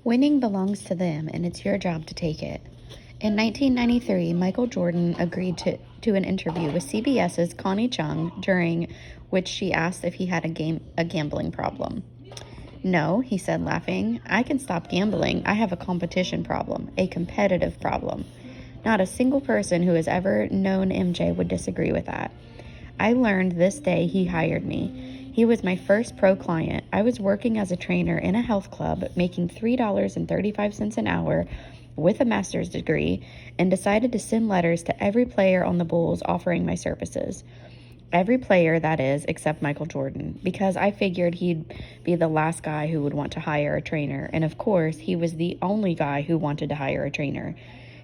Winning belongs to them, and it's your job to take it. In 1993, Michael Jordan agreed to an interview with CBS's Connie Chung, during which she asked if he had a gambling problem. "No," he said, laughing. "I can stop gambling. I have a competition problem, a competitive problem." Not a single person who has ever known MJ would disagree with that. I learned this day he hired me. He was my first pro client. I was working as a trainer in a health club, making $3.35 an hour with a master's degree, and decided to send letters to every player on the Bulls offering my services. Every player, that is, except Michael Jordan, because I figured he'd be the last guy who would want to hire a trainer, and of course, he was the only guy who wanted to hire a trainer.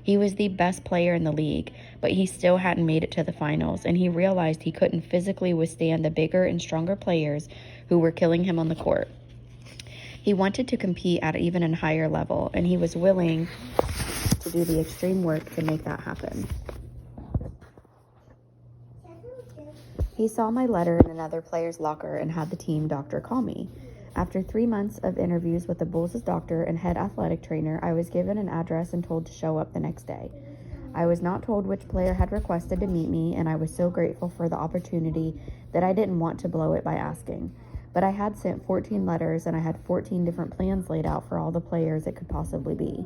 He was the best player in the league, but he still hadn't made it to the finals, and he realized he couldn't physically withstand the bigger and stronger players who were killing him on the court. He wanted to compete at even a higher level, and he was willing to do the extreme work to make that happen. He saw my letter in another player's locker and had the team doctor call me. After 3 months of interviews with the Bulls' doctor and head athletic trainer, I was given an address and told to show up the next day. I was not told which player had requested to meet me, and I was so grateful for the opportunity that I didn't want to blow it by asking. But I had sent 14 letters, and I had 14 different plans laid out for all the players it could possibly be.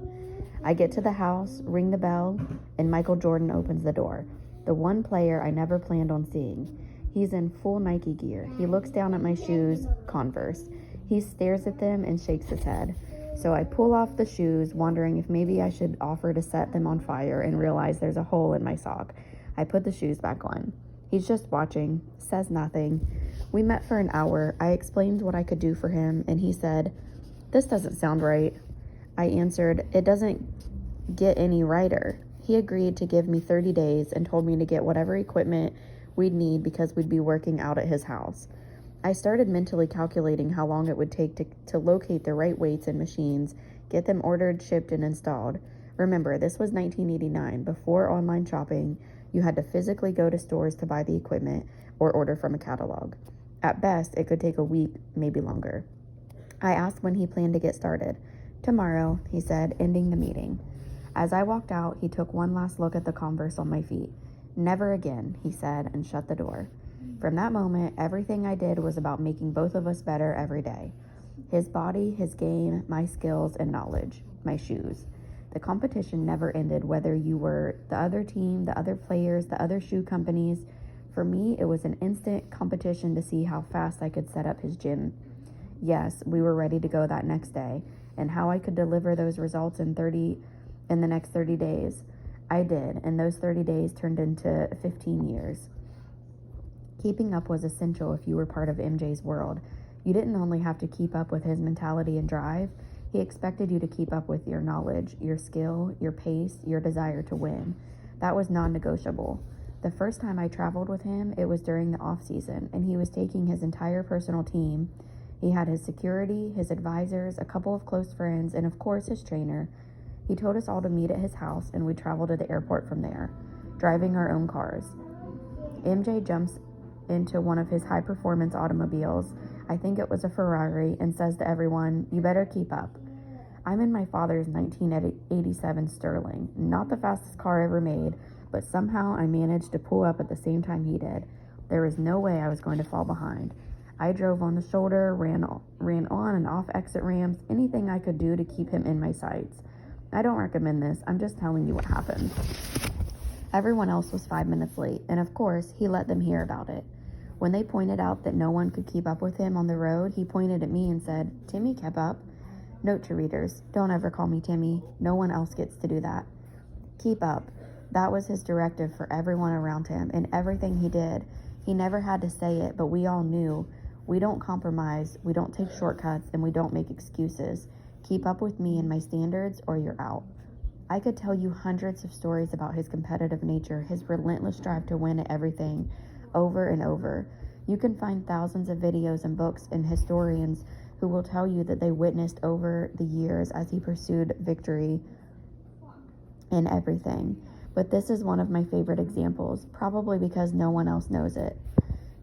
I get to the house, ring the bell, and Michael Jordan opens the door. The one player I never planned on seeing. He's in full Nike gear. He looks down at my shoes, Converse. He stares at them and shakes his head. So I pull off the shoes, wondering if maybe I should offer to set them on fire, and realize there's a hole in my sock. I put the shoes back on. He's just watching, says nothing. We met for an hour. I explained what I could do for him, and he said, "This doesn't sound right." I answered, "It doesn't get any righter." He agreed to give me 30 days and told me to get whatever equipment we'd need because we'd be working out at his house. I started mentally calculating how long it would take to locate the right weights and machines, get them ordered, shipped, and installed. Remember, this was 1989. Before online shopping, you had to physically go to stores to buy the equipment or order from a catalog. At best, it could take a week, maybe longer. I asked when he planned to get started. "Tomorrow," he said, ending the meeting. As I walked out, he took one last look at the Converse on my feet. "Never again," he said, and shut the door. From that moment, everything I did was about making both of us better every day. His body, his game, my skills and knowledge, my shoes. The competition never ended, whether you were the other team, the other players, the other shoe companies. For me, it was an instant competition to see how fast I could set up his gym. Yes, we were ready to go that next day, and how I could deliver those results in the next 30 days. I did, and those 30 days turned into 15 years. Keeping up was essential if you were part of MJ's world. You didn't only have to keep up with his mentality and drive, he expected you to keep up with your knowledge, your skill, your pace, your desire to win. That was non-negotiable. The first time I traveled with him, it was during the off-season, and he was taking his entire personal team. He had his security, his advisors, a couple of close friends, and of course his trainer. He told us all to meet at his house, and we traveled to the airport from there, driving our own cars. MJ jumps into one of his high-performance automobiles, I think it was a Ferrari, and says to everyone, "You better keep up." I'm in my father's 1987 Sterling, not the fastest car ever made, but somehow I managed to pull up at the same time he did. There was no way I was going to fall behind. I drove on the shoulder, ran on and off exit ramps, anything I could do to keep him in my sights. I don't recommend this, I'm just telling you what happened. Everyone else was 5 minutes late, and of course, he let them hear about it. When they pointed out that no one could keep up with him on the road, he pointed at me and said, "Timmy kept up." Note to readers, don't ever call me Timmy. No one else gets to do that. Keep up. That was his directive for everyone around him and everything he did. He never had to say it, but we all knew. We don't compromise, we don't take shortcuts, and we don't make excuses. Keep up with me and my standards, or you're out. I could tell you hundreds of stories about his competitive nature, his relentless drive to win at everything, over and over. You can find thousands of videos and books and historians who will tell you that they witnessed over the years as he pursued victory in everything. But this is one of my favorite examples, probably because no one else knows it.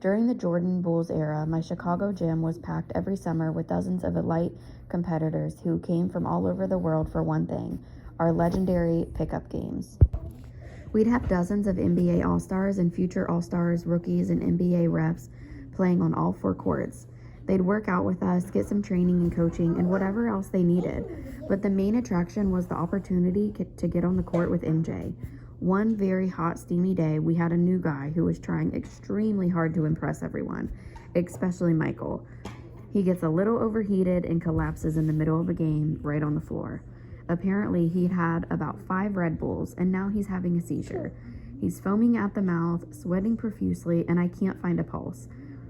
During the Jordan Bulls era, my Chicago gym was packed every summer with dozens of elite competitors who came from all over the world for one thing: our legendary pickup games. We'd have dozens of NBA All-Stars and future All-Stars, rookies, and NBA refs playing on all 4 courts. They'd work out with us, get some training and coaching, and whatever else they needed. But the main attraction was the opportunity to get on the court with MJ. One very hot, steamy day, we had a new guy who was trying extremely hard to impress everyone, especially Michael. He gets a little overheated and collapses in the middle of a game right on the floor. Apparently, he'd had about 5 Red Bulls, and now he's having a seizure. He's foaming at the mouth, sweating profusely, and I can't find a pulse.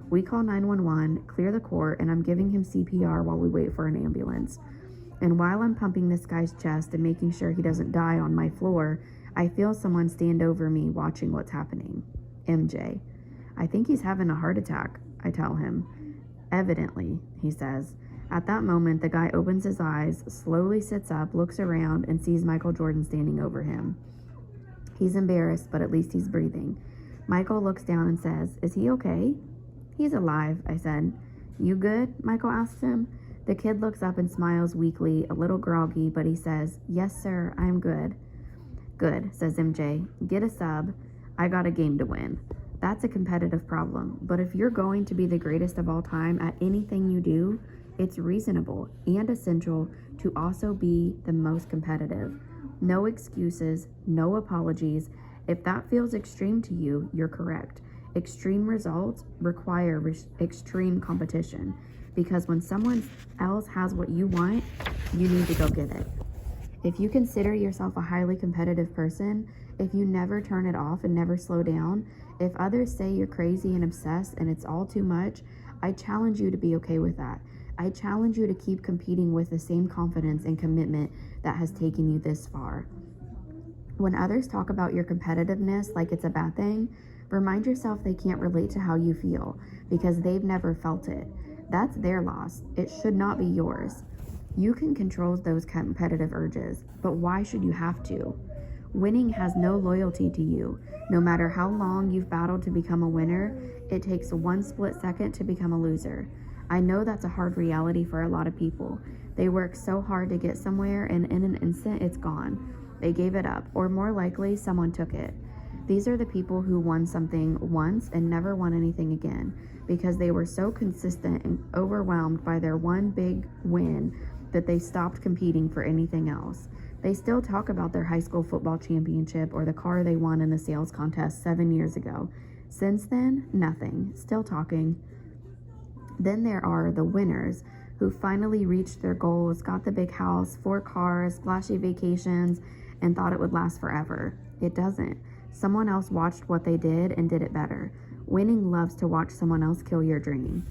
We call 911, clear the court, and I'm giving him CPR while we wait for an ambulance. And while I'm pumping this guy's chest and making sure he doesn't die on my floor, I feel someone stand over me watching what's happening. MJ. I think he's having a heart attack, I tell him. Evidently, he says. At that moment, the guy opens his eyes, slowly sits up, looks around, and sees Michael Jordan standing over him. He's embarrassed, but at least he's breathing. Michael looks down and says, "Is he okay?" "He's alive," I said. "You good?" Michael asks him. The kid looks up and smiles weakly, a little groggy, but he says, "Yes, sir, I'm good." "Good," says MJ. "Get a sub. I got a game to win." That's a competitive problem, but if you're going to be the greatest of all time at anything you do, it's reasonable and essential to also be the most competitive. No excuses, no apologies. If that feels extreme to you, you're correct. Extreme results require extreme competition, because when someone else has what you want, you need to go get it. If you consider yourself a highly competitive person, if you never turn it off and never slow down, if others say you're crazy and obsessed and it's all too much, I challenge you to be okay with that. I challenge you to keep competing with the same confidence and commitment that has taken you this far. When others talk about your competitiveness like it's a bad thing, remind yourself they can't relate to how you feel because they've never felt it. That's their loss. It should not be yours. You can control those competitive urges, but why should you have to? Winning has no loyalty to you. No matter how long you've battled to become a winner, it takes one split second to become a loser. I know that's a hard reality for a lot of people. They work so hard to get somewhere, and in an instant, it's gone. They gave it up, or more likely, someone took it. These are the people who won something once and never won anything again because they were so consistent and overwhelmed by their one big win that they stopped competing for anything else. They still talk about their high school football championship or the car they won in the sales contest 7 years ago. Since then, nothing. Still talking. Then there are the winners who finally reached their goals, got the big house, 4 cars, flashy vacations, and thought it would last forever. It doesn't. Someone else watched what they did and did it better. Winning loves to watch someone else kill your dream.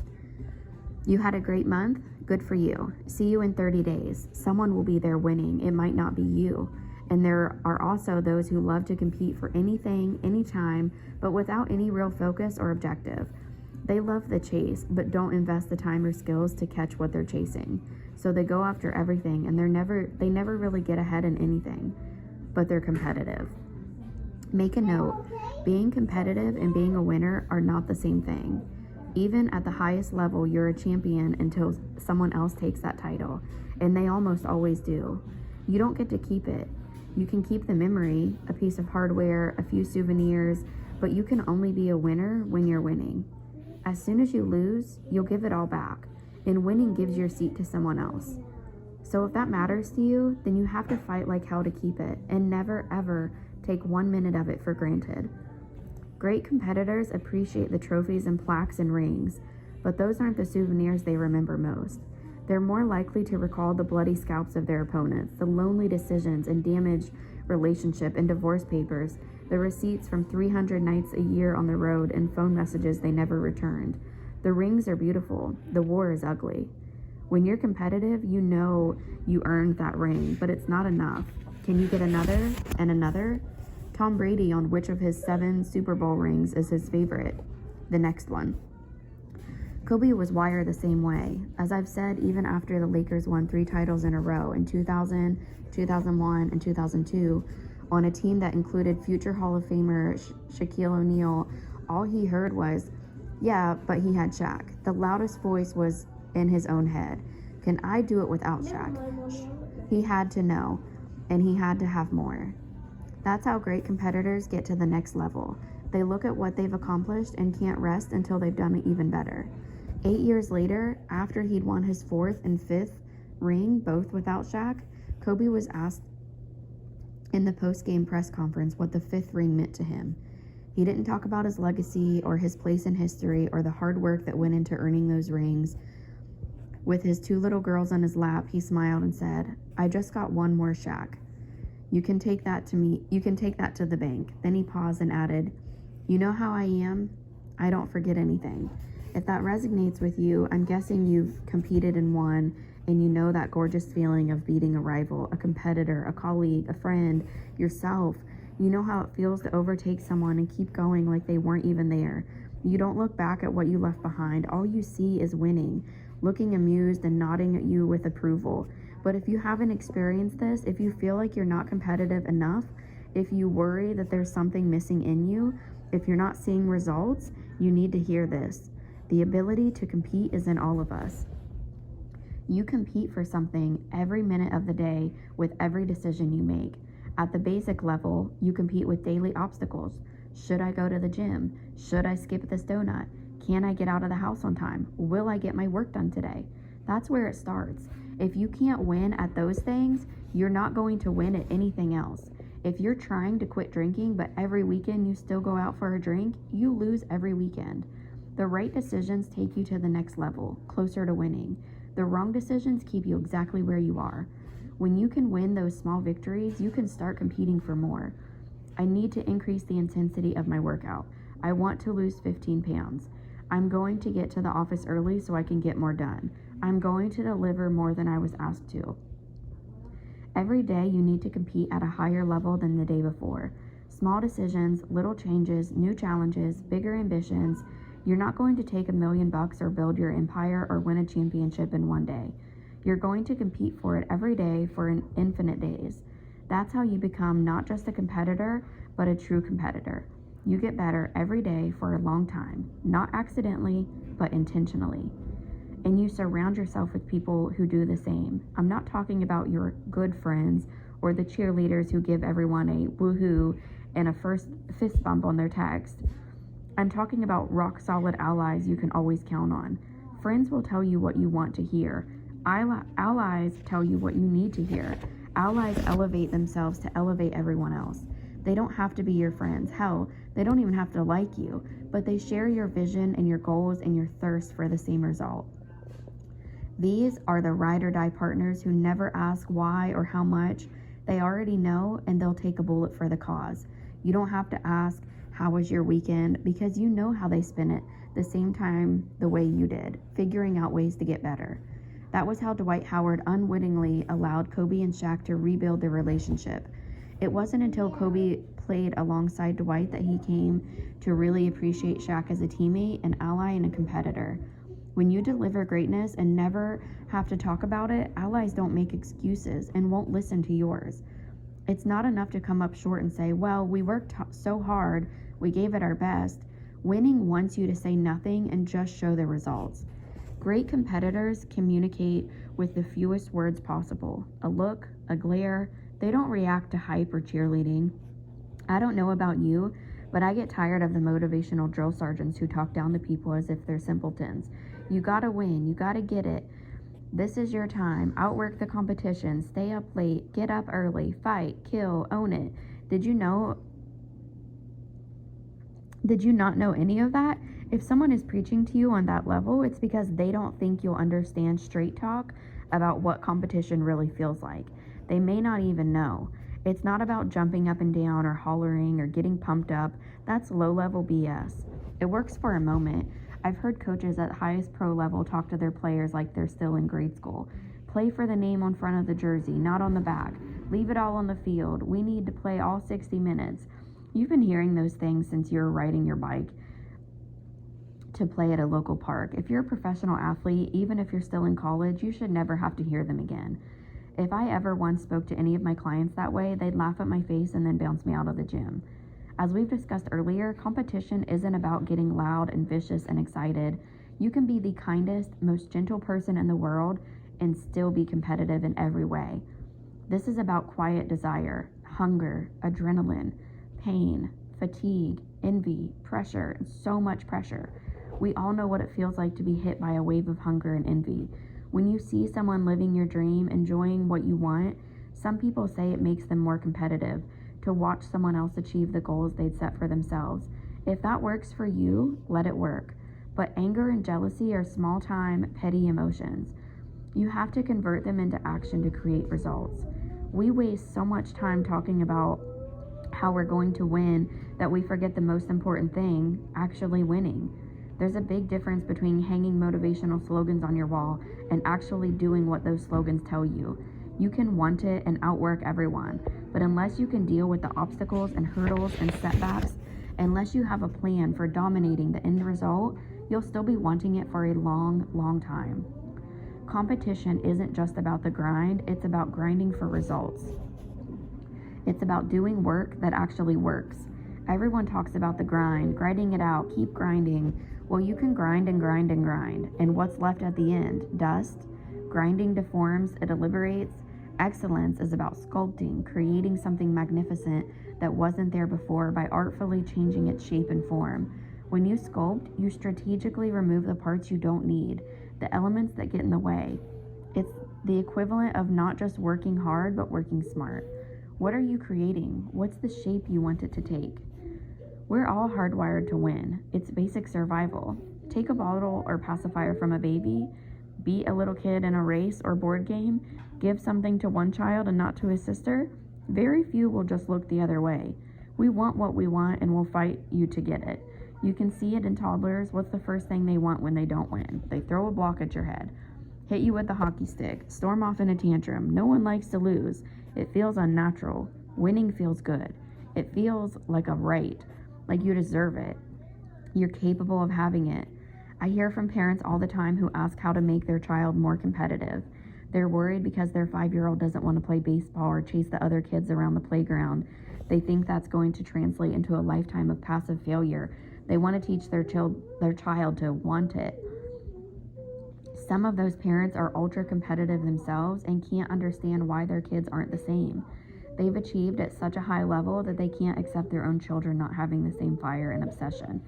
You had a great month? Good for you. See you in 30 days. Someone will be there winning. It might not be you. And there are also those who love to compete for anything, anytime, but without any real focus or objective. They love the chase, but don't invest the time or skills to catch what they're chasing. So they go after everything, and they never really get ahead in anything, but they're competitive. Make a note, being competitive and being a winner are not the same thing. Even at the highest level, you're a champion until someone else takes that title, and they almost always do. You don't get to keep it. You can keep the memory, a piece of hardware, a few souvenirs, but you can only be a winner when you're winning. As soon as you lose, you'll give it all back, and winning gives your seat to someone else. So if that matters to you, then you have to fight like hell to keep it, and never ever take 1 minute of it for granted. Great competitors appreciate the trophies and plaques and rings, but those aren't the souvenirs they remember most. They're more likely to recall the bloody scalps of their opponents, the lonely decisions and damaged relationship and divorce papers, the receipts from 300 nights a year on the road and phone messages they never returned. The rings are beautiful. The war is ugly. When you're competitive, you know you earned that ring, but it's not enough. Can you get another and another? Tom Brady, on which of his 7 Super Bowl rings is his favorite? The next one. Kobe was wired the same way. As I've said, even after the Lakers won 3 titles in a row in 2000, 2001, and 2002, on a team that included future Hall of Famer Shaquille O'Neal, all he heard was, Yeah, but he had Shaq. The loudest voice was in his own head. Can I do it without Shaq? He had to know, and he had to have more. That's how great competitors get to the next level. They look at what they've accomplished and can't rest until they've done it even better. 8 years later, after he'd won his 4th and 5th ring, both without Shaq, Kobe was asked in the post-game press conference what the 5th ring meant to him. He didn't talk about his legacy or his place in history or the hard work that went into earning those rings. With his 2 little girls on his lap, he smiled and said, "I just got one more Shaq. You can take that to the bank." Then he paused and added, "You know how I am? I don't forget anything." If that resonates with you, I'm guessing you've competed and won, and you know that gorgeous feeling of beating a rival, a competitor, a colleague, a friend, yourself. You know how it feels to overtake someone and keep going like they weren't even there. You don't look back at what you left behind. All you see is winning, looking amused and nodding at you with approval. But if you haven't experienced this, if you feel like you're not competitive enough, if you worry that there's something missing in you, if you're not seeing results, you need to hear this. The ability to compete is in all of us. You compete for something every minute of the day with every decision you make. At the basic level, you compete with daily obstacles. Should I go to the gym? Should I skip this donut? Can I get out of the house on time? Will I get my work done today? That's where it starts. If you can't win at those things, you're not going to win at anything else. If you're trying to quit drinking, but every weekend you still go out for a drink, you lose every weekend. The right decisions take you to the next level, closer to winning. The wrong decisions keep you exactly where you are. When you can win those small victories, you can start competing for more. I need to increase the intensity of my workout. I want to lose 15 pounds. I'm going to get to the office early so I can get more done. I'm going to deliver more than I was asked to. Every day you need to compete at a higher level than the day before. Small decisions, little changes, new challenges, bigger ambitions. You're not going to take $1 million or build your empire or win a championship in one day. You're going to compete for it every day for an infinite days. That's how you become not just a competitor, but a true competitor. You get better every day for a long time, not accidentally, but intentionally. And you surround yourself with people who do the same. I'm not talking about your good friends or the cheerleaders who give everyone a woohoo and a fist bump on their text. I'm talking about rock solid allies you can always count on. Friends will tell you what you want to hear. Allies tell you what you need to hear. Allies elevate themselves to elevate everyone else. They don't have to be your friends. Hell, they don't even have to like you, but they share your vision and your goals and your thirst for the same result. These are the ride or die partners who never ask why or how much. They already know, and they'll take a bullet for the cause. You don't have to ask, how was your weekend? Because you know how they spent it the same time the way you did, figuring out ways to get better. That was how Dwight Howard unwittingly allowed Kobe and Shaq to rebuild their relationship. It wasn't until Kobe played alongside Dwight that he came to really appreciate Shaq as a teammate, an ally, and a competitor. When you deliver greatness and never have to talk about it, allies don't make excuses and won't listen to yours. It's not enough to come up short and say, well, we worked so hard, we gave it our best. Winning wants you to say nothing and just show the results. Great competitors communicate with the fewest words possible. A look, a glare. They don't react to hype or cheerleading. I don't know about you, but I get tired of the motivational drill sergeants who talk down to people as if they're simpletons. You gotta win, you gotta get it. This is your time. Outwork the competition, stay up late, get up early, fight, kill, own it. Did you not know any of that? If someone is preaching to you on that level, it's because they don't think you'll understand straight talk about what competition really feels like. They may not even know. It's not about jumping up and down or hollering or getting pumped up. That's low-level BS. It works for a moment. I've heard coaches at highest pro level talk to their players like they're still in grade school. Play for the name on front of the jersey, not on the back. Leave it all on the field. We need to play all 60 minutes. You've been hearing those things since you were riding your bike to play at a local park. If you're a professional athlete, even if you're still in college, you should never have to hear them again. If I ever once spoke to any of my clients that way, they'd laugh at my face and then bounce me out of the gym. As we've discussed earlier, competition isn't about getting loud and vicious and excited. You can be the kindest, most gentle person in the world and still be competitive in every way. This is about quiet desire, hunger, adrenaline, pain, fatigue, envy, pressure, and so much pressure. We all know what it feels like to be hit by a wave of hunger and envy. When you see someone living your dream, enjoying what you want, some people say it makes them more competitive to watch someone else achieve the goals they'd set for themselves. If that works for you, let it work. But anger and jealousy are small-time, petty emotions. You have to convert them into action to create results. We waste so much time talking about how we're going to win that we forget the most important thing, actually winning. There's a big difference between hanging motivational slogans on your wall and actually doing what those slogans tell you. You can want it and outwork everyone, but unless you can deal with the obstacles and hurdles and setbacks, unless you have a plan for dominating the end result, you'll still be wanting it for a long, long time. Competition isn't just about the grind, it's about grinding for results. It's about doing work that actually works. Everyone talks about the grind, grinding it out, keep grinding. Well, you can grind and grind and grind. And what's left at the end? Dust. Grinding deforms, it deliberates. Excellence is about sculpting, creating something magnificent that wasn't there before by artfully changing its shape and form. When you sculpt, you strategically remove the parts you don't need, the elements that get in the way. It's the equivalent of not just working hard, but working smart. What are you creating? What's the shape you want it to take? We're all hardwired to win. It's basic survival. Take a bottle or pacifier from a baby, beat a little kid in a race or board game, give something to one child and not to his sister. Very few will just look the other way. We want what we want and we'll fight you to get it. You can see it in toddlers. What's the first thing they want when they don't win? They throw a block at your head, hit you with the hockey stick, storm off in a tantrum. No one likes to lose. It feels unnatural. Winning feels good. It feels like a right, like you deserve it. You're capable of having it. I hear from parents all the time who ask how to make their child more competitive. They're worried because their 5-year-old doesn't want to play baseball or chase the other kids around the playground. They think that's going to translate into a lifetime of passive failure. They want to teach their child to want it. Some of those parents are ultra competitive themselves and can't understand why their kids aren't the same. They've achieved at such a high level that they can't accept their own children not having the same fire and obsession.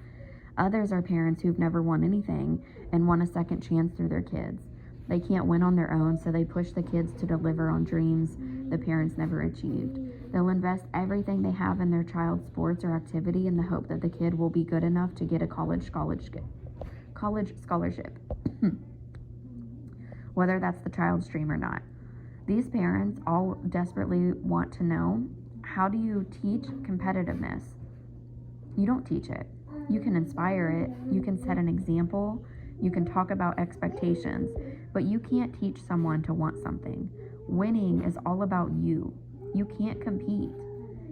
Others are parents who've never won anything and want a second chance through their kids. They can't win on their own, so they push the kids to deliver on dreams the parents never achieved. They'll invest everything they have in their child's sports or activity in the hope that the kid will be good enough to get a college scholarship. Whether that's the child's dream or not. These parents all desperately want to know, how do you teach competitiveness? You don't teach it. You can inspire it. You can set an example. You can talk about expectations, but you can't teach someone to want something. Winning is all about you. You can't compete.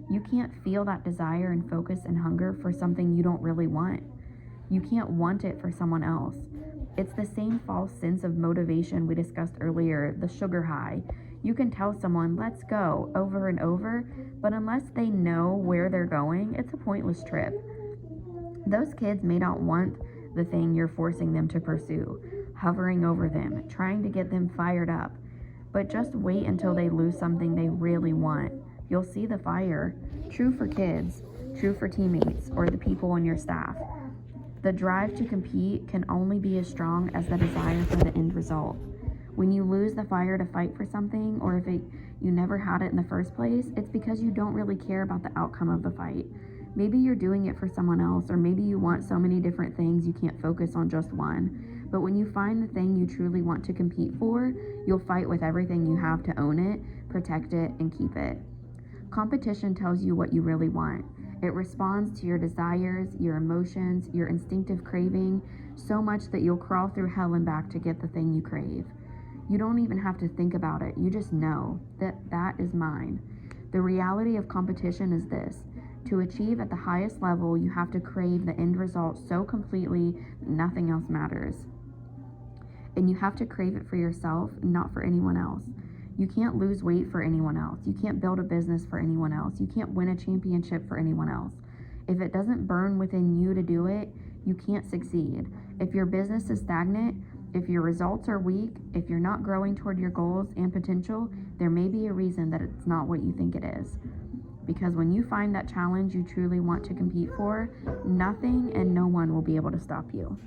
You can't feel that desire and focus and hunger for something you don't really want. You can't want it for someone else. It's the same false sense of motivation we discussed earlier, the sugar high. You can tell someone, let's go, over and over, but unless they know where they're going, it's a pointless trip. Those kids may not want the thing you're forcing them to pursue, hovering over them, trying to get them fired up. But just wait until they lose something they really want. You'll see the fire. True for kids, true for teammates, or the people on your staff. The drive to compete can only be as strong as the desire for the end result. When you lose the fire to fight for something, or if you never had it in the first place, it's because you don't really care about the outcome of the fight. Maybe you're doing it for someone else, or maybe you want so many different things you can't focus on just one. But when you find the thing you truly want to compete for, you'll fight with everything you have to own it, protect it, and keep it. Competition tells you what you really want. It responds to your desires, your emotions, your instinctive craving, so much that you'll crawl through hell and back to get the thing you crave. You don't even have to think about it. You just know that that is mine. The reality of competition is this. To achieve at the highest level, you have to crave the end result so completely that nothing else matters. And you have to crave it for yourself, not for anyone else. You can't lose weight for anyone else. You can't build a business for anyone else. You can't win a championship for anyone else. If it doesn't burn within you to do it, you can't succeed. If your business is stagnant, if your results are weak, if you're not growing toward your goals and potential, there may be a reason that it's not what you think it is. Because when you find that challenge you truly want to compete for, nothing and no one will be able to stop you.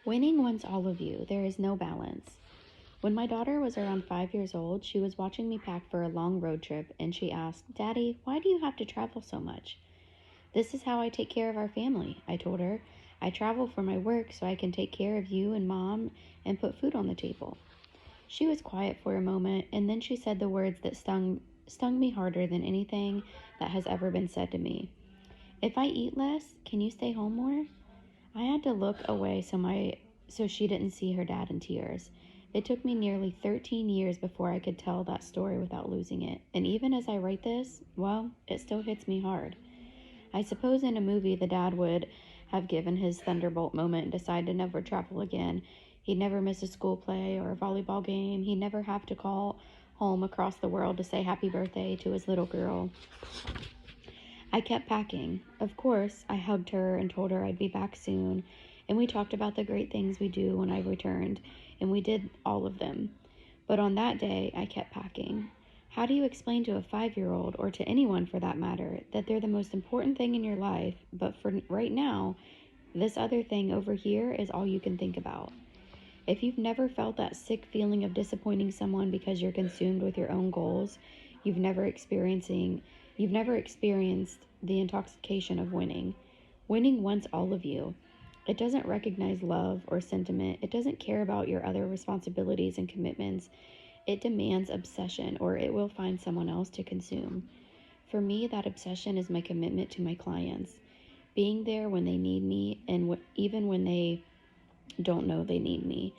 Winning wants all of you. There is no balance. When my daughter was around 5 years old, she was watching me pack for a long road trip, and she asked, "Daddy, why do you have to travel so much?" "This is how I take care of our family," I told her. "I travel for my work so I can take care of you and Mom and put food on the table." She was quiet for a moment, and then she said the words that stung me harder than anything that has ever been said to me. "If I eat less, can you stay home more?" I had to look away so she didn't see her dad in tears. It took me nearly 13 years before I could tell that story without losing it. And even as I write this, well, it still hits me hard. I suppose in a movie the dad would have given his thunderbolt moment and decided to never travel again. He'd never miss a school play or a volleyball game. He'd never have to call home across the world to say happy birthday to his little girl. I kept packing. Of course, I hugged her and told her I'd be back soon, and we talked about the great things we do when I returned, and we did all of them. But on that day, I kept packing. How do you explain to a 5-year-old, or to anyone for that matter, that they're the most important thing in your life, but for right now, this other thing over here is all you can think about? If you've never felt that sick feeling of disappointing someone because you're consumed with your own goals, you've never experienced the intoxication of winning. Winning wants all of you. It doesn't recognize love or sentiment. It doesn't care about your other responsibilities and commitments. It demands obsession, or it will find someone else to consume. For me, that obsession is my commitment to my clients. Being there when they need me, and even when they don't know they need me.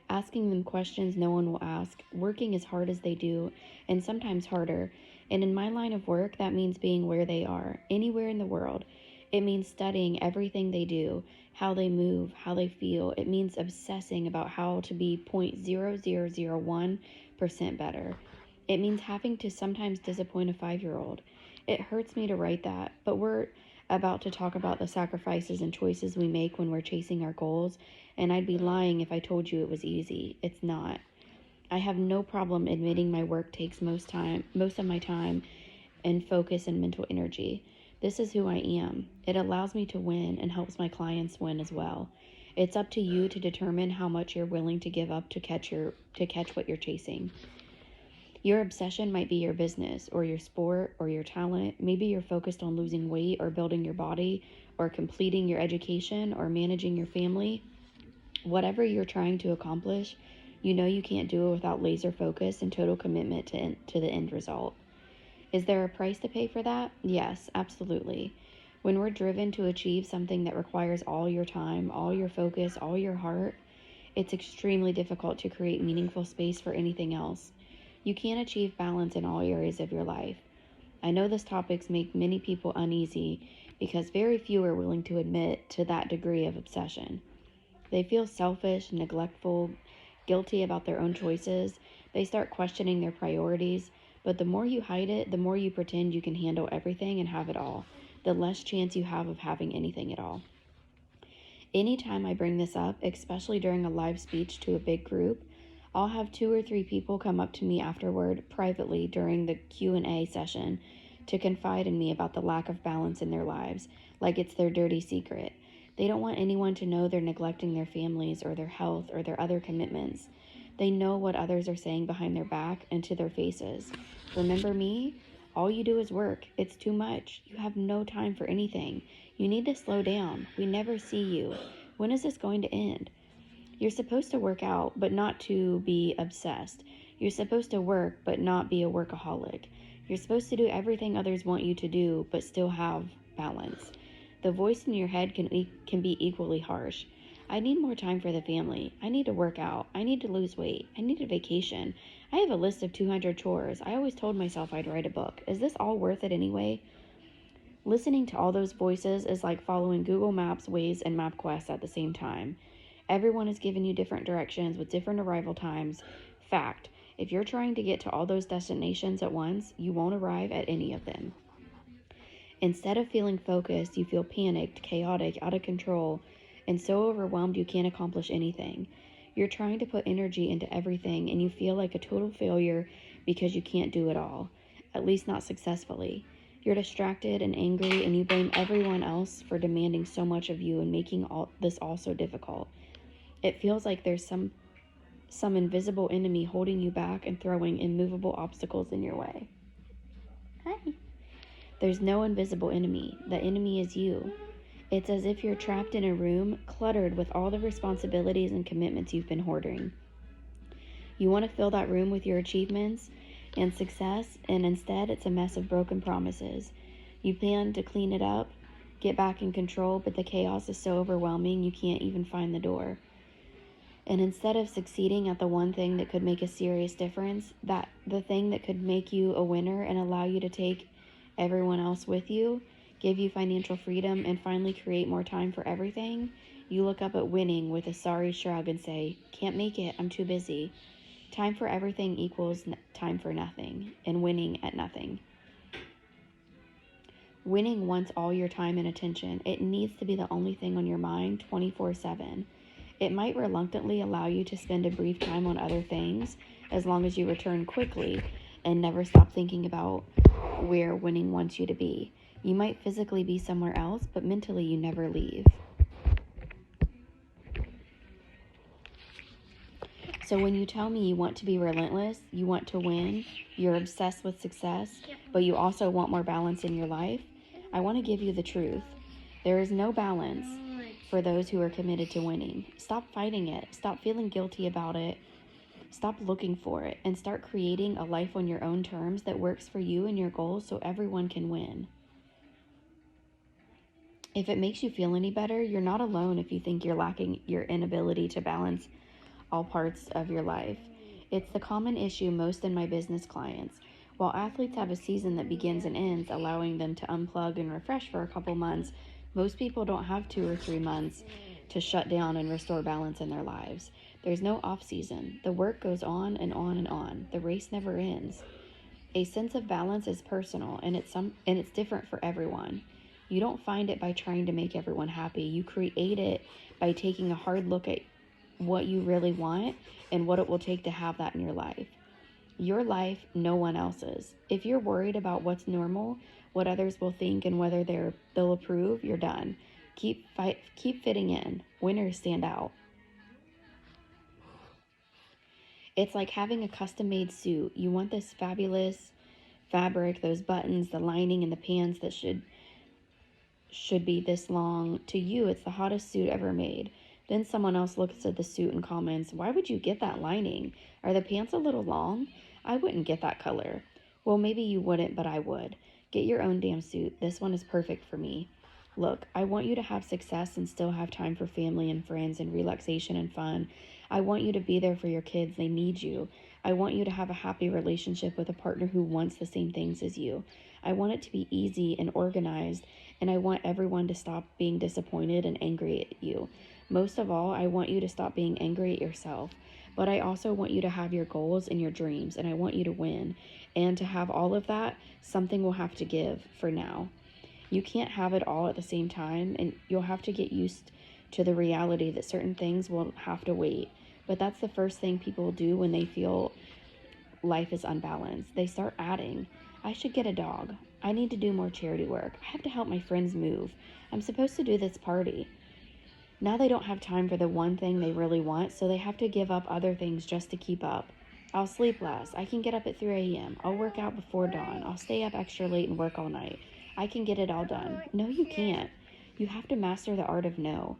Asking them questions no one will ask. Working as hard as they do, and sometimes harder. And in my line of work, that means being where they are, anywhere in the world. It means studying everything they do, how they move, how they feel. It means obsessing about how to be 0.0001% better. It means having to sometimes disappoint a 5-year-old. It hurts me to write that, but we're about to talk about the sacrifices and choices we make when we're chasing our goals, and I'd be lying if I told you it was easy. It's not. I have no problem admitting my work takes most of my time and focus and mental energy. This is who I am. It allows me to win and helps my clients win as well. It's up to you to determine how much you're willing to give up to catch what you're chasing. Your obsession might be your business or your sport or your talent. Maybe you're focused on losing weight or building your body or completing your education or managing your family. Whatever you're trying to accomplish, you know you can't do it without laser focus and total commitment to the end result. Is there a price to pay for that? Yes, absolutely. When we're driven to achieve something that requires all your time, all your focus, all your heart, it's extremely difficult to create meaningful space for anything else. You can't achieve balance in all areas of your life. I know this topics make many people uneasy because very few are willing to admit to that degree of obsession. They feel selfish, neglectful, guilty about their own choices. They start questioning their priorities. But the more you hide it, the more you pretend you can handle everything and have it all, the less chance you have of having anything at all. Anytime I bring this up, especially during a live speech to a big group, I'll have 2 or 3 people come up to me afterward privately during the Q&A session to confide in me about the lack of balance in their lives, like it's their dirty secret. They don't want anyone to know they're neglecting their families or their health or their other commitments. They know what others are saying behind their back and to their faces. Remember me? All you do is work. It's too much. You have no time for anything. You need to slow down. We never see you. When is this going to end? You're supposed to work out, but not to be obsessed. You're supposed to work, but not be a workaholic. You're supposed to do everything others want you to do, but still have balance. The voice in your head can be equally harsh. I need more time for the family. I need to work out. I need to lose weight. I need a vacation. I have a list of 200 chores. I always told myself I'd write a book. Is this all worth it anyway? Listening to all those voices is like following Google Maps, Waze, and MapQuest at the same time. Everyone is giving you different directions with different arrival times. Fact, if you're trying to get to all those destinations at once, you won't arrive at any of them. Instead of feeling focused, you feel panicked, chaotic, out of control, and so overwhelmed you can't accomplish anything. You're trying to put energy into everything and you feel like a total failure because you can't do it all, at least not successfully. You're distracted and angry and you blame everyone else for demanding so much of you and making this all so difficult. It feels like there's some invisible enemy holding you back and throwing immovable obstacles in your way. Hi. There's no invisible enemy. The enemy is you. It's as if you're trapped in a room cluttered with all the responsibilities and commitments you've been hoarding. You want to fill that room with your achievements and success, and instead it's a mess of broken promises. You plan to clean it up, get back in control, but the chaos is so overwhelming you can't even find the door. And instead of succeeding at the one thing that could make a serious difference, the thing that could make you a winner and allow you to take everyone else with you, give you financial freedom, and finally create more time for everything, you look up at winning with a sorry shrug and say, "Can't make it, I'm too busy." Time for everything equals time for nothing, and winning at nothing. Winning wants all your time and attention. It needs to be the only thing on your mind 24/7. It might reluctantly allow you to spend a brief time on other things as long as you return quickly and never stop thinking about where winning wants you to be. You might physically be somewhere else, but mentally you never leave. So when you tell me you want to be relentless, you want to win, you're obsessed with success, but you also want more balance in your life, I want to give you the truth. There is no balance for those who are committed to winning. Stop fighting it. Stop feeling guilty about it. Stop looking for it and start creating a life on your own terms that works for you and your goals so everyone can win. If it makes you feel any better, you're not alone if you think you're lacking your inability to balance all parts of your life. It's the common issue most in my business clients. While athletes have a season that begins and ends, allowing them to unplug and refresh for a couple months, most people don't have 2 or 3 months to shut down and restore balance in their lives. There's no off season. The work goes on and on and on. The race never ends. A sense of balance is personal, and it's different for everyone. You don't find it by trying to make everyone happy. You create it by taking a hard look at what you really want and what it will take to have that in your life. Your life, no one else's. If you're worried about what's normal, what others will think, and whether they'll approve, you're done. Keep fitting in. Winners stand out. It's like having a custom-made suit. You want this fabulous fabric, those buttons, the lining, and the pants that should be this long. To you, it's the hottest suit ever made. Then someone else looks at the suit and comments, "Why would you get that lining? Are the pants a little long? I wouldn't get that color." Well, maybe you wouldn't, but I would. Get your own damn suit. This one is perfect for me. Look, I want you to have success and still have time for family and friends and relaxation and fun. I want you to be there for your kids. They need you. I want you to have a happy relationship with a partner who wants the same things as you. I want it to be easy and organized, and I want everyone to stop being disappointed and angry at you. Most of all, I want you to stop being angry at yourself. But I also want you to have your goals and your dreams, and I want you to win. And to have all of that, something will have to give for now. You can't have it all at the same time, and you'll have to get used to the reality that certain things will have to wait. But that's the first thing people do when they feel life is unbalanced. They start adding, "I should get a dog. I need to do more charity work. I have to help my friends move. I'm supposed to do this party." Now they don't have time for the one thing they really want, so they have to give up other things just to keep up. "I'll sleep less. I can get up at 3 a.m. I'll work out before dawn. I'll stay up extra late and work all night. I can get it all done." No, you can't. You have to master the art of no.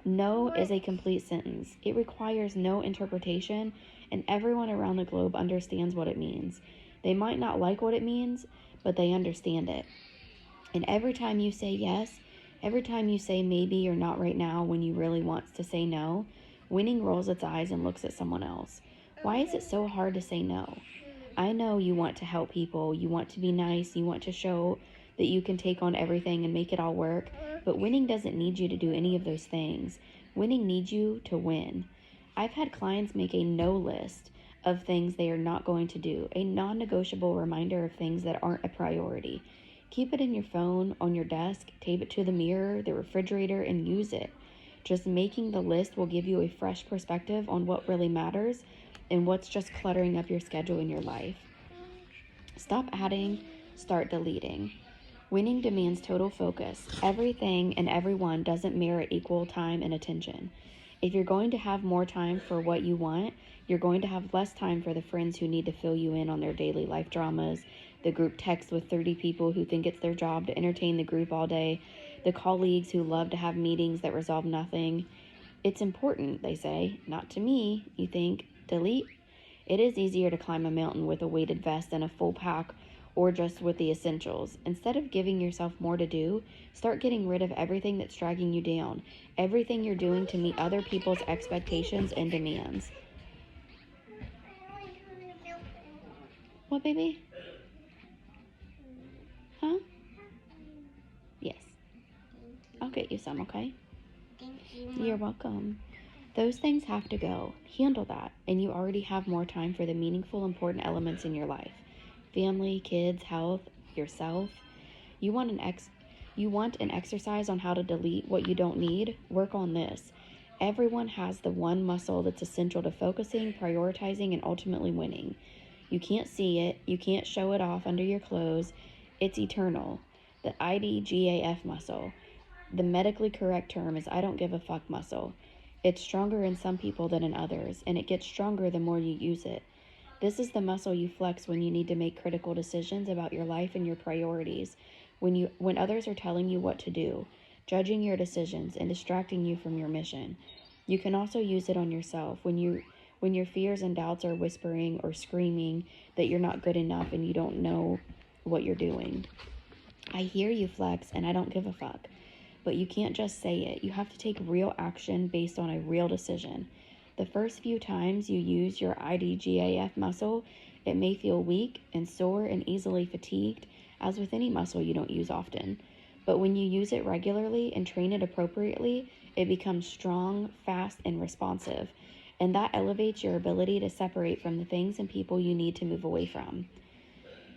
No is a complete sentence. It requires no interpretation, and everyone around the globe understands what it means. They might not like what it means, but they understand it. And every time you say yes, every time you say maybe or not right now when you really want to say no, winning rolls its eyes and looks at someone else. Why is it so hard to say no? I know you want to help people, you want to be nice, you want to show that you can take on everything and make it all work, but winning doesn't need you to do any of those things. Winning needs you to win. I've had clients make a no list of things they are not going to do, a non-negotiable reminder of things that aren't a priority. Keep it in your phone, on your desk, tape it to the mirror, the refrigerator, and use it. Just making the list will give you a fresh perspective on what really matters and what's just cluttering up your schedule in your life. Stop adding, start deleting. Winning demands total focus. Everything and everyone doesn't merit equal time and attention. If you're going to have more time for what you want, you're going to have less time for the friends who need to fill you in on their daily life dramas, the group text with 30 people who think it's their job to entertain the group all day, the colleagues who love to have meetings that resolve nothing. It's important, they say. Not to me, you think. Delete? It is easier to climb a mountain with a weighted vest and a full pack, or just with the essentials. Instead of giving yourself more to do, start getting rid of everything that's dragging you down, everything you're doing to meet other people's expectations and demands. What, baby? Huh? Yes. I'll get you some, okay? Thank you. You're welcome. Those things have to go. Handle that, and you already have more time for the meaningful, important elements in your life. Family, kids, health, yourself. You want an exercise on how to delete what you don't need? Work on this. Everyone has the one muscle that's essential to focusing, prioritizing, and ultimately winning. You can't see it. You can't show it off under your clothes. It's eternal. The IDGAF muscle. The medically correct term is I don't give a fuck muscle. It's stronger in some people than in others, and it gets stronger the more you use it. This is the muscle you flex when you need to make critical decisions about your life and your priorities, when others are telling you what to do, judging your decisions, and distracting you from your mission. You can also use it on yourself when your fears and doubts are whispering or screaming that you're not good enough and you don't know what you're doing. I hear you, Flex, and I don't give a fuck. But you can't just say it. You have to take real action based on a real decision. The first few times you use your IDGAF muscle, it may feel weak and sore and easily fatigued, as with any muscle you don't use often. But when you use it regularly and train it appropriately, it becomes strong, fast, and responsive. And that elevates your ability to separate from the things and people you need to move away from.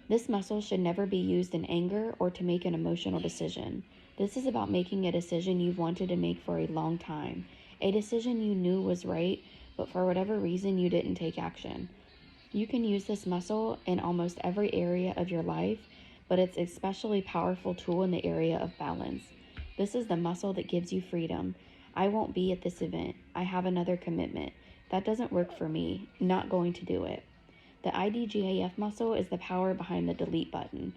This muscle should never be used in anger or to make an emotional decision. This is about making a decision you've wanted to make for a long time, a decision you knew was right, but for whatever reason you didn't take action. You can use this muscle in almost every area of your life, but it's an especially powerful tool in the area of balance. This is the muscle that gives you freedom. I won't be at this event. I have another commitment. That doesn't work for me. Not going to do it. The IDGAF muscle is the power behind the delete button.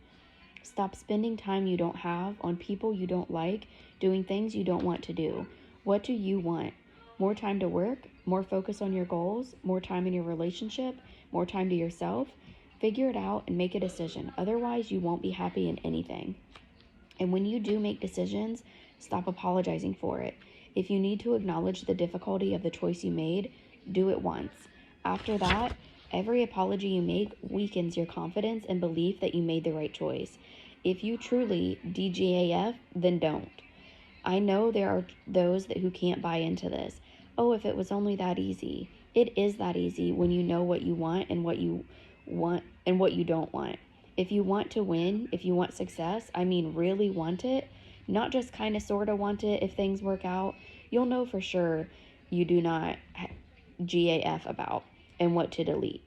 Stop spending time you don't have on people you don't like, doing things you don't want to do. What do you want? More time to work? More focus on your goals? More time in your relationship? More time to yourself? Figure it out and make a decision. Otherwise, you won't be happy in anything. And when you do make decisions, stop apologizing for it. If you need to acknowledge the difficulty of the choice you made, do it once. After that, every apology you make weakens your confidence and belief that you made the right choice. If you truly DGAF, then don't. I know there are those who can't buy into this. Oh, if it was only that easy. It is that easy when you know what you want and what you don't want. If you want to win, if you want success, I mean really want it, not just kind of sort of want it if things work out, you'll know for sure you do not GAF about and what to delete.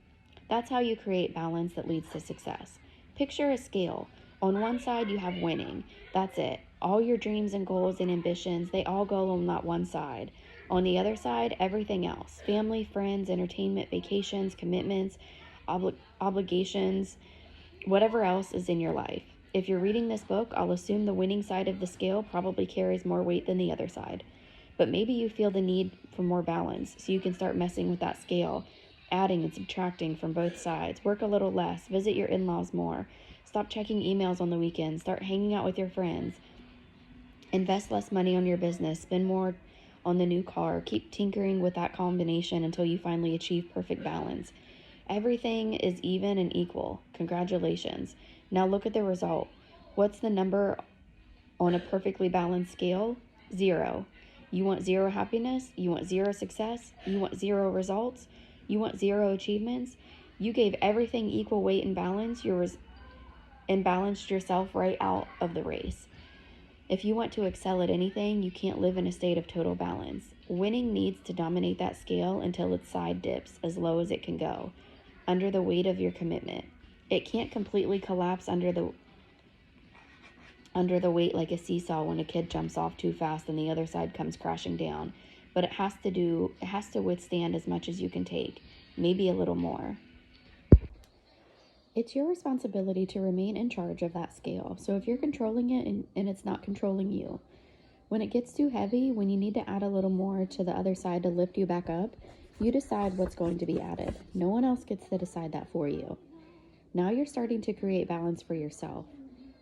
That's how you create balance that leads to success. Picture a scale. On one side, you have winning. That's it. All your dreams and goals and ambitions, they all go on that one side. On the other side, everything else. Family, friends, entertainment, vacations, commitments, obligations, whatever else is in your life. If you're reading this book, I'll assume the winning side of the scale probably carries more weight than the other side. But maybe you feel the need for more balance, so you can start messing with that scale, adding and subtracting from both sides. Work a little less. Visit your in-laws more. Stop checking emails on the weekends. Start hanging out with your friends. Invest less money on your business. Spend more on the new car. Keep tinkering with that combination until you finally achieve perfect balance. Everything is even and equal. Congratulations. Now look at the result. What's the number on a perfectly balanced scale? 0. You want 0 happiness? You want 0 success? You want 0 results? You want 0 achievements? You gave everything equal weight and balance. and balanced yourself right out of the race. If you want to excel at anything, you can't live in a state of total balance. Winning needs to dominate that scale until its side dips as low as it can go, under the weight of your commitment. It can't completely collapse under the weight like a seesaw when a kid jumps off too fast and the other side comes crashing down, but it has to withstand as much as you can take, maybe a little more. It's your responsibility to remain in charge of that scale. So if you're controlling it and it's not controlling you, when it gets too heavy, when you need to add a little more to the other side to lift you back up, you decide what's going to be added. No one else gets to decide that for you. Now you're starting to create balance for yourself.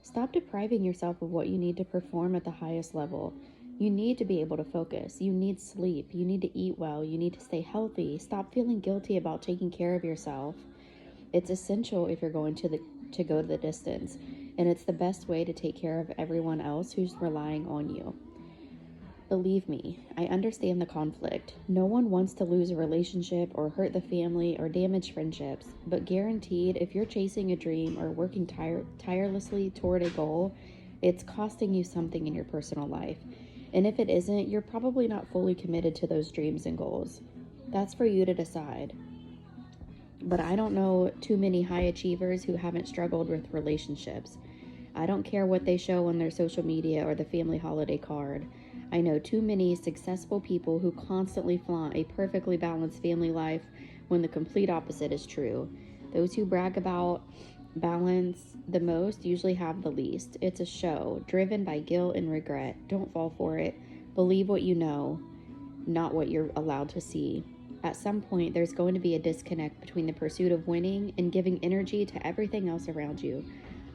Stop depriving yourself of what you need to perform at the highest level. You need to be able to focus. You need sleep. You need to eat well. You need to stay healthy. Stop feeling guilty about taking care of yourself. It's essential if you're going to go the distance, and it's the best way to take care of everyone else who's relying on you. Believe me, I understand the conflict. No one wants to lose a relationship or hurt the family or damage friendships, but guaranteed, if you're chasing a dream or working tirelessly toward a goal, it's costing you something in your personal life. And if it isn't, you're probably not fully committed to those dreams and goals. That's for you to decide. But I don't know too many high achievers who haven't struggled with relationships. I don't care what they show on their social media or the family holiday card. I know too many successful people who constantly flaunt a perfectly balanced family life when the complete opposite is true. Those who brag about balance the most usually have the least. It's a show, driven by guilt and regret. Don't fall for it. Believe what you know, not what you're allowed to see. At some point, there's going to be a disconnect between the pursuit of winning and giving energy to everything else around you.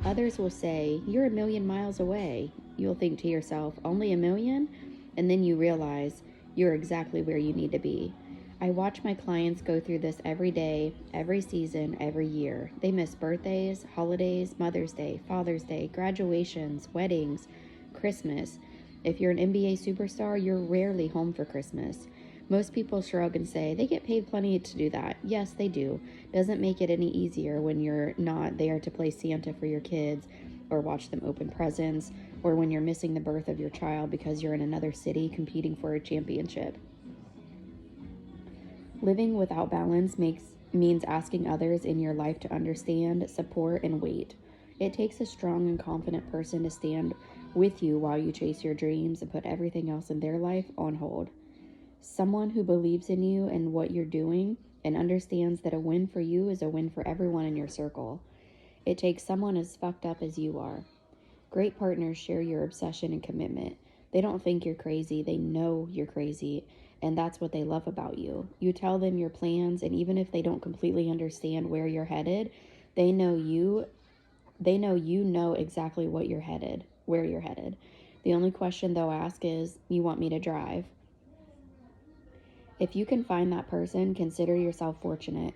Others will say, "You're a million miles away." You'll think to yourself, "Only a million?" And then you realize you're exactly where you need to be. I watch my clients go through this every day, every season, every year. They miss birthdays, holidays, Mother's Day, Father's Day, graduations, weddings, Christmas. If you're an NBA superstar, you're rarely home for Christmas. Most people shrug and say they get paid plenty to do that. Yes, they do. Doesn't make it any easier when you're not there to play Santa for your kids or watch them open presents, or when you're missing the birth of your child because you're in another city competing for a championship. Living without balance means asking others in your life to understand, support, and wait. It takes a strong and confident person to stand with you while you chase your dreams and put everything else in their life on hold. Someone who believes in you and what you're doing and understands that a win for you is a win for everyone in your circle. It takes someone as fucked up as you are. Great partners share your obsession and commitment. They don't think you're crazy, they know you're crazy, and that's what they love about you. You tell them your plans, and even if they don't completely understand where you're headed, they know you know exactly where you're headed. The only question they'll ask is, "You want me to drive?" If you can find that person, consider yourself fortunate.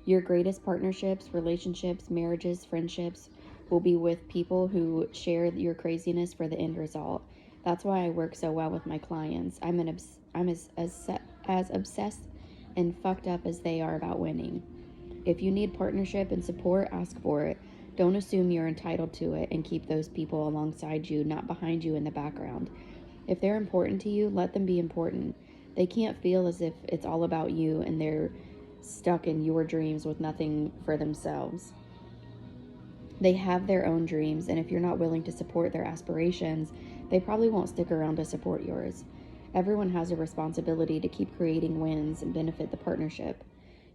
Your greatest partnerships, relationships, marriages, friendships will be with people who share your craziness for the end result. That's why I work so well with my clients. I'm as obsessed and fucked up as they are about winning. If you need partnership and support, ask for it. Don't assume you're entitled to it, and keep those people alongside you, not behind you in the background. If they're important to you, let them be important. They can't feel as if it's all about you and they're stuck in your dreams with nothing for themselves. They have their own dreams, and if you're not willing to support their aspirations, they probably won't stick around to support yours. Everyone has a responsibility to keep creating wins and benefit the partnership.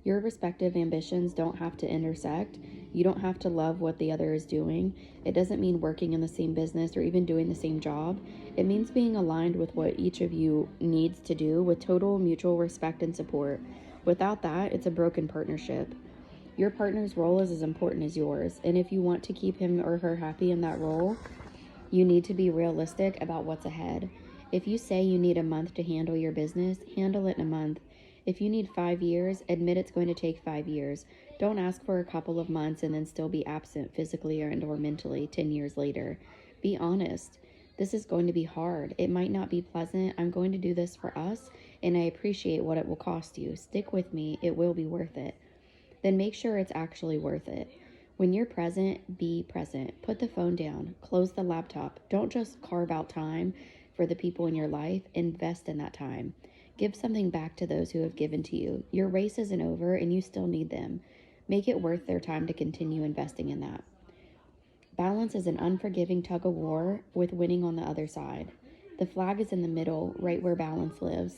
Your respective ambitions don't have to intersect. You don't have to love what the other is doing. It doesn't mean working in the same business or even doing the same job. It means being aligned with what each of you needs to do with total mutual respect and support. Without that, it's a broken partnership. Your partner's role is as important as yours, and if you want to keep him or her happy in that role, you need to be realistic about what's ahead. If you say you need a month to handle your business, handle it in a month. If you need 5 years, admit it's going to take 5 years. Don't ask for a couple of months and then still be absent physically or mentally 10 years later. Be honest. This is going to be hard. It might not be pleasant. I'm going to do this for us, and I appreciate what it will cost you. Stick with me. It will be worth it. Then make sure it's actually worth it. When you're present, be present. Put the phone down. Close the laptop. Don't just carve out time for the people in your life. Invest in that time. Give something back to those who have given to you. Your race isn't over and you still need them. Make it worth their time to continue investing in that. Balance is an unforgiving tug of war with winning on the other side. The flag is in the middle, right where balance lives.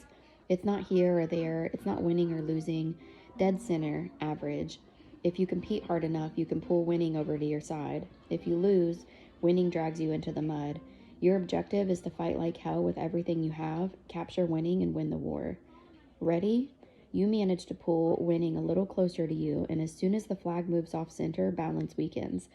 It's not here or there. It's not winning or losing. Dead center, average. If you compete hard enough, you can pull winning over to your side. If you lose, winning drags you into the mud. Your objective is to fight like hell with everything you have, capture winning, and win the war. Ready? You manage to pull winning a little closer to you, and as soon as the flag moves off center, balance weakens.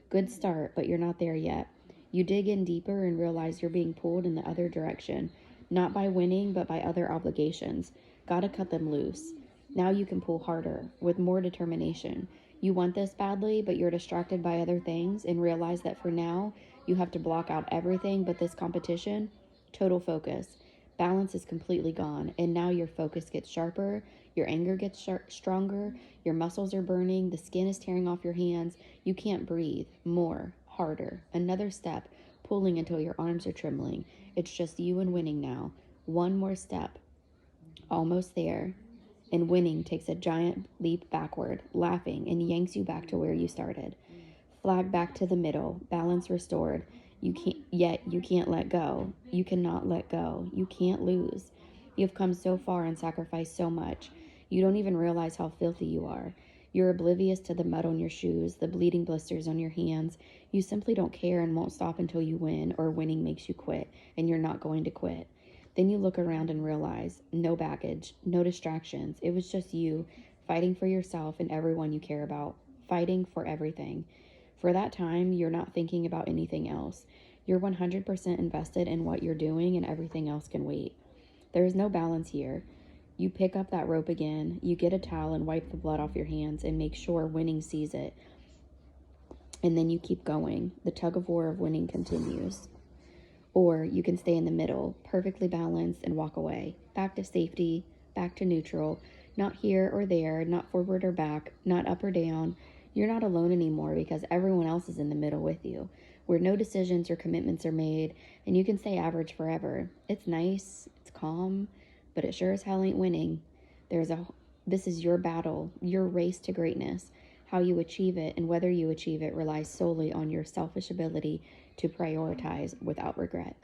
Good start, but you're not there yet. You dig in deeper and realize you're being pulled in the other direction, not by winning, but by other obligations. Gotta cut them loose. Now you can pull harder, with more determination. You want this badly, but you're distracted by other things and realize that for now, you have to block out everything but this competition. Total focus. Balance is completely gone, and now your focus gets sharper, your anger gets stronger, your muscles are burning, the skin is tearing off your hands, you can't breathe. More, harder, another step, pulling until your arms are trembling. It's just you and winning now. One more step. Almost there. And winning takes a giant leap backward, laughing, and yanks you back to where you started. Flag back to the middle, balance restored. You can't let go. You cannot let go. You can't lose. You've come so far and sacrificed so much. You don't even realize how filthy you are. You're oblivious to the mud on your shoes, the bleeding blisters on your hands. You simply don't care and won't stop until you win, or winning makes you quit, and you're not going to quit. Then you look around and realize no baggage, no distractions. It was just you fighting for yourself and everyone you care about, fighting for everything. For that time, you're not thinking about anything else. You're 100% invested in what you're doing, and everything else can wait. There is no balance here. You pick up that rope again, you get a towel and wipe the blood off your hands and make sure winning sees it. And then you keep going. The tug of war of winning continues. Or you can stay in the middle, perfectly balanced, and walk away. Back to safety, back to neutral. Not here or there, not forward or back, not up or down. You're not alone anymore because everyone else is in the middle with you, where no decisions or commitments are made, and you can stay average forever. It's nice, it's calm, but it sure as hell ain't winning. This is your battle, your race to greatness. How you achieve it and whether you achieve it relies solely on your selfish ability to prioritize without regret.